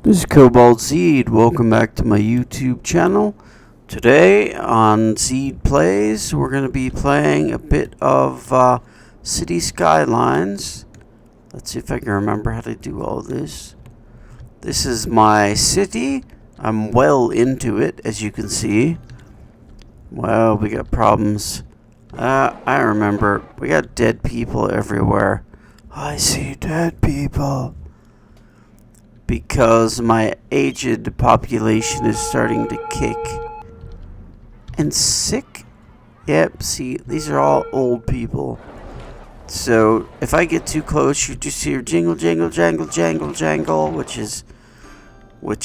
This is Cobalt Zeed. Welcome back to my YouTube channel. Today on Zeed Plays, we're going to be playing a bit of City Skylines. Let's see if I can remember how to do all this. This is my city. I'm well into it, as you can see. Well, we got problems. I remember. We got dead people everywhere. I see dead people. Because my aged population is starting to kick. And sick? Yep, see, these are all old people. So, if I get too close, you just hear jingle, jangle, jangle, jangle, jangle, which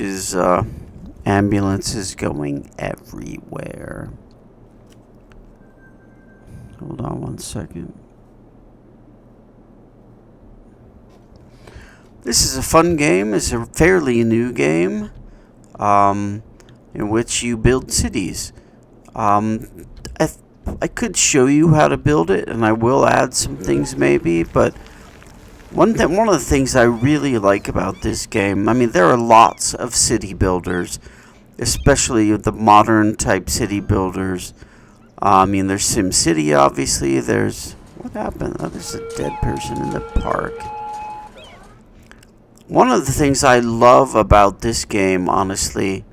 is ambulances going everywhere. Hold on one second. This is a fun game. It's a fairly new game in which you build cities. I could show you how to build it, and I will add some things maybe, but one of the things I really like about this game, I mean, there are lots of city builders, especially the modern type city builders. I mean, there's SimCity, obviously. What happened? Oh, there's a dead person in the park. One of the things I love about this game, honestly,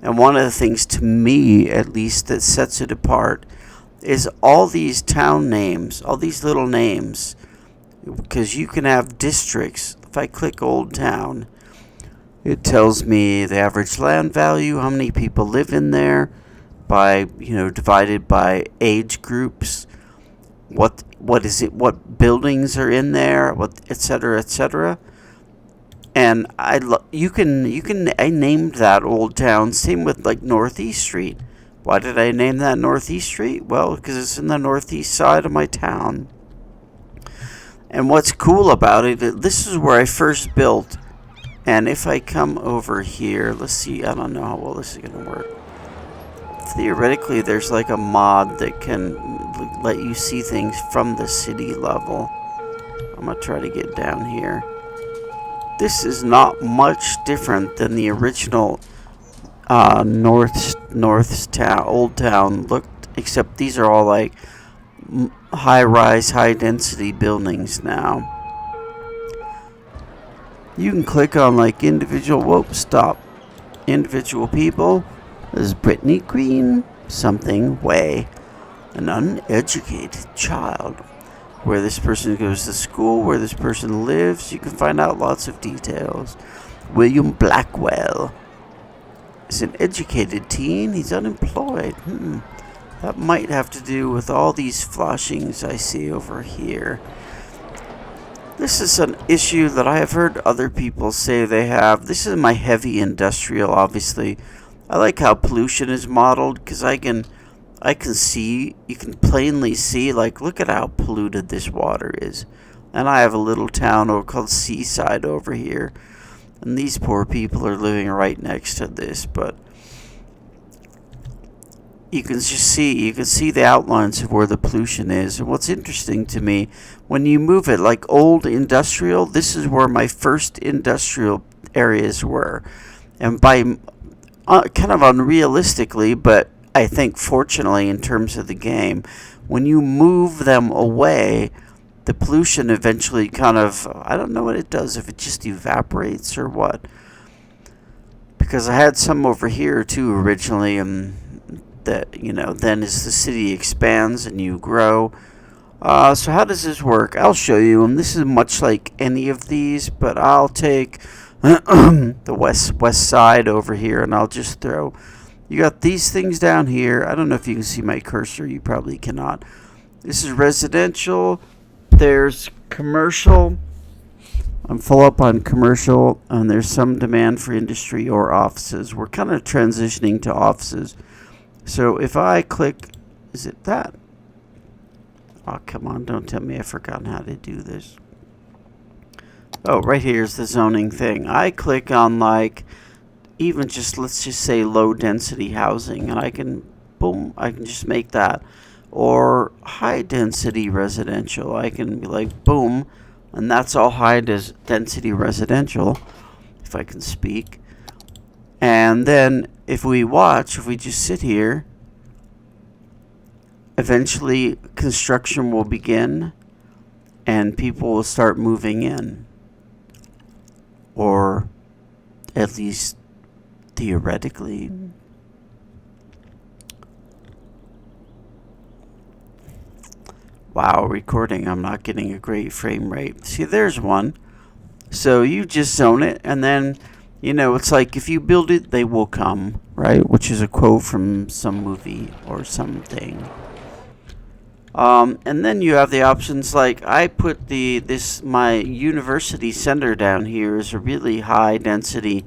and one of the things to me, at least, that sets it apart, is all these town names, all these little names, because you can have districts. If I click Old Town, it tells me the average land value, how many people live in there, by, divided by age groups, what is it, what buildings are in there, what, etc., etc. And I named that Old Town. Same with like Northeast Street. Why did I name that Northeast Street? Well, because it's in the northeast side of my town. And what's cool about it, this is where I first built. And if I come over here, let's see, I don't know how well this is going to work. Theoretically, there's like a mod that can let you see things from the city level. I'm going to try to get down here. This is not much different than the original Old Town looked, except these are all like high-rise, high-density buildings now. You can click on like individual people. This is Brittany Green, something way, an uneducated child. Where this person goes to school, where this person lives. You can find out lots of details. William Blackwell is an educated teen. He's unemployed. That might have to do with all these flashings I see over here. This is an issue that I have heard other people say they have. This is my heavy industrial, obviously. I like how pollution is modeled, because I can see, you can plainly see, like, look at how polluted this water is. And I have a little town called Seaside over here. And these poor people are living right next to this, but you can see the outlines of where the pollution is. And what's interesting to me, when you move it, like old industrial, this is where my first industrial areas were. And by, kind of unrealistically, but I think fortunately in terms of the game, when you move them away, the pollution eventually kind of, I don't know what it does, if it just evaporates or what. Because I had some over here too originally, and that, then as the city expands and you grow. So how does this work? I'll show you, and this is much like any of these, but I'll take the west side over here, and I'll just throw. You got these things down here. I don't know if you can see my cursor. You probably cannot. This is residential. There's commercial. I'm full up on commercial. And there's some demand for industry or offices. We're kind of transitioning to offices. So if I click, is it that? Oh, come on. Don't tell me I've forgotten how to do this. Oh, right here's the zoning thing. I click on like, even just, let's just say low density housing, and I can just make that. Or high density residential, I can be like, boom, and that's all high density residential, if I can speak. And then if we watch, if we just sit here, eventually construction will begin and people will start moving in. Or at least theoretically. Wow, recording, I'm not getting a great frame rate. See, there's one. So you just zone it, and then, it's like if you build it, they will come, right? Which is a quote from some movie or something. And then you have the options like I put my university center down here is a really high density.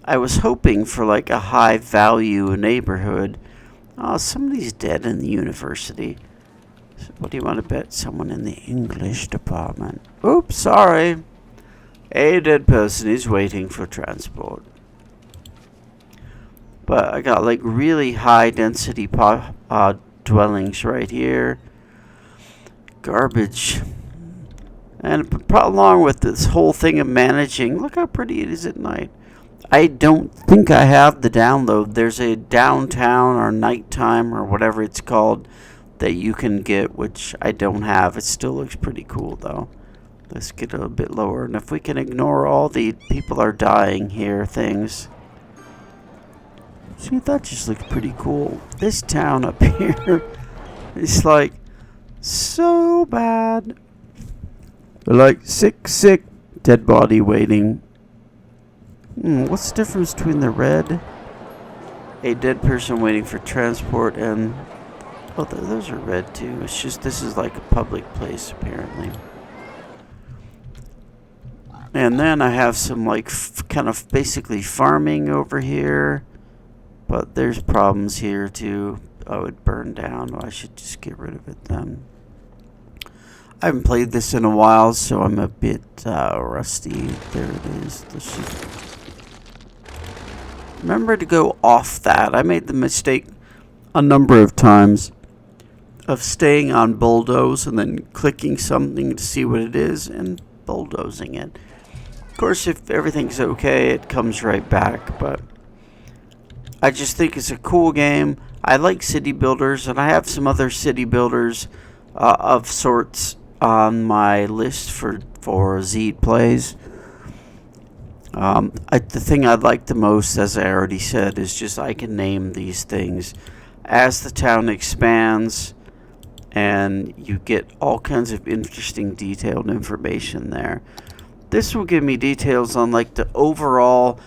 I was hoping for like a high value neighborhood. Oh, somebody's dead in the university. What do you want to bet? Someone in the English department. Oops, sorry. A dead person is waiting for transport. But I got like really high density dwellings right here. Garbage. And along with this whole thing of managing, look how pretty it is at night. I don't think I have the download. There's a downtown or nighttime or whatever it's called that you can get, which I don't have. It still looks pretty cool though. Let's get a little bit lower. And if we can ignore all the people are dying here things. See, that just looks pretty cool. This town up here is like so bad. Like sick, dead body waiting. What's the difference between the red, a dead person waiting for transport, and those are red too. It's just this is like a public place apparently. And then I have some like kind of basically farming over here, but there's problems here too. Oh, it burned down. Well, I should just get rid of it then. I haven't played this in a while, so I'm a bit rusty. There it is. Let's just remember to go off that. I made the mistake a number of times of staying on bulldoze and then clicking something to see what it is and bulldozing it. Of course, if everything's okay, it comes right back, but I just think it's a cool game. I like city builders, and I have some other city builders of sorts on my list for Zeed plays. The thing I like the most, as I already said, is just I can name these things. As the town expands, and you get all kinds of interesting detailed information there. This will give me details on like the overall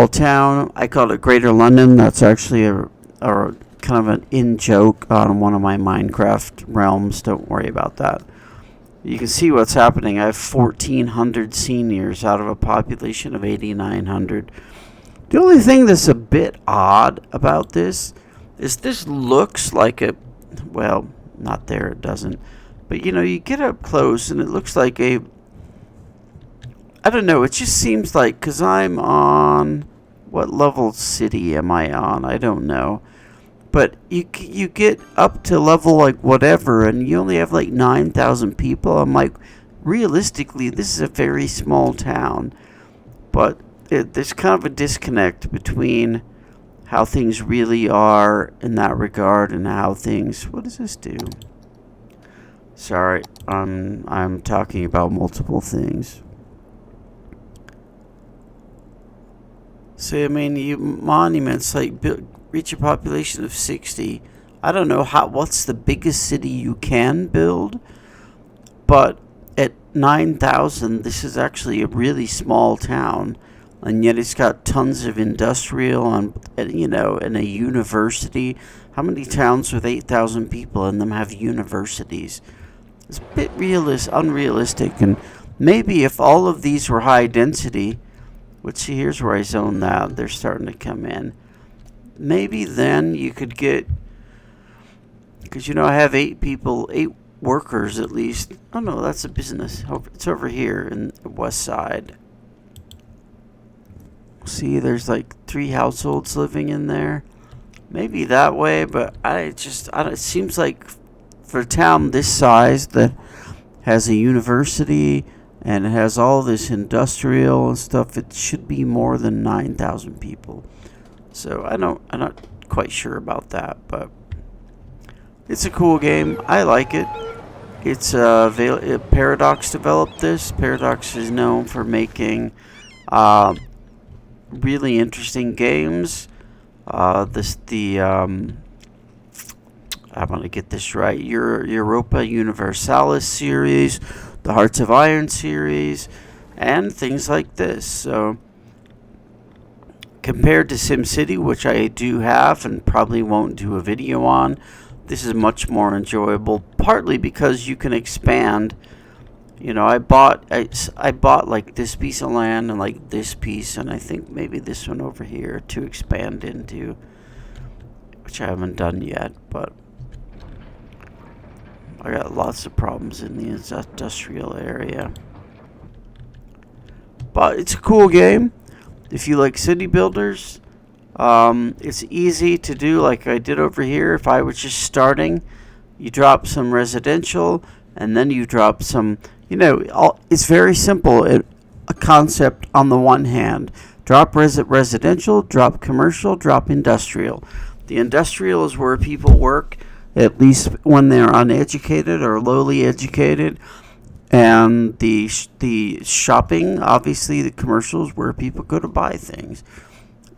town. I call it Greater London. That's actually a kind of an in-joke on one of my Minecraft realms. Don't worry about that. You can see what's happening. I have 1,400 seniors out of a population of 8,900. The only thing that's a bit odd about this is this looks like a, well, not there, it doesn't. But, you get up close and it looks like a, I don't know, it just seems like, because I'm on, what level city am I on? I don't know. But you get up to level like whatever, and you only have like 9,000 people. I'm like, realistically, this is a very small town. But there's kind of a disconnect between how things really are in that regard and how things. What does this do? Sorry, I'm talking about multiple things. So I mean, you monuments like reach a population of 60. I don't know what's the biggest city you can build, but at 9,000, this is actually a really small town, and yet it's got tons of industrial and a university. How many towns with 8,000 people in them have universities? It's a bit unrealistic, and maybe if all of these were high density, which here's where I zone that, they're starting to come in. Maybe then you could get, because I have 8 workers at least. Oh no, that's a business. It's over here in the west side. See, there's like 3 households living in there. Maybe that way, but it seems like for a town this size that has a university, and it has all this industrial and stuff. It should be more than 9,000 people. So I'm not quite sure about that, but it's a cool game. I like it. It's Paradox developed this. Paradox is known for making really interesting games. I want to get this right. Europa Universalis series, the Hearts of Iron series, and things like this. So, compared to SimCity, which I do have and probably won't do a video on, this is much more enjoyable. Partly because you can expand. You know, I bought like this piece of land and like this piece, and I think maybe this one over here to expand into, which I haven't done yet, but I got lots of problems in the industrial area. But it's a cool game. If you like city builders, it's easy to do like I did over here. If I was just starting, you drop some residential, and then you drop some, it's very simple. A concept on the one hand. Drop residential, drop commercial, drop industrial. The industrial is where people work, at least when they're uneducated or lowly educated. And the shopping, obviously, the commercials where people go to buy things.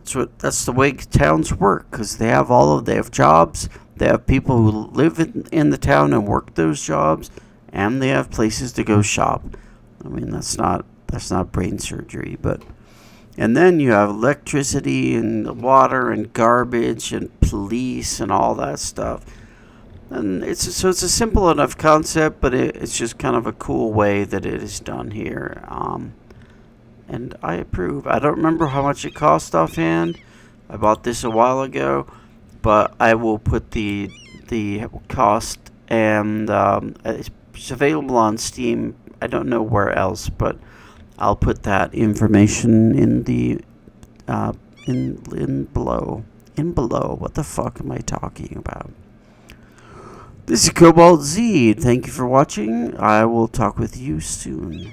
So that's the way towns work, because they have jobs. They have people who live in the town and work those jobs, and they have places to go shop. I mean, that's not brain surgery, but. And then you have electricity and water and garbage and police and all that stuff. And it's a simple enough concept, but it's just kind of a cool way that it is done here. And I approve. I don't remember how much it cost offhand. I bought this a while ago, but I will put the cost, and it's available on Steam. I don't know where else, but I'll put that information in the in below. What the fuck am I talking about? This is Cobalt Zeed. Thank you for watching. I will talk with you soon.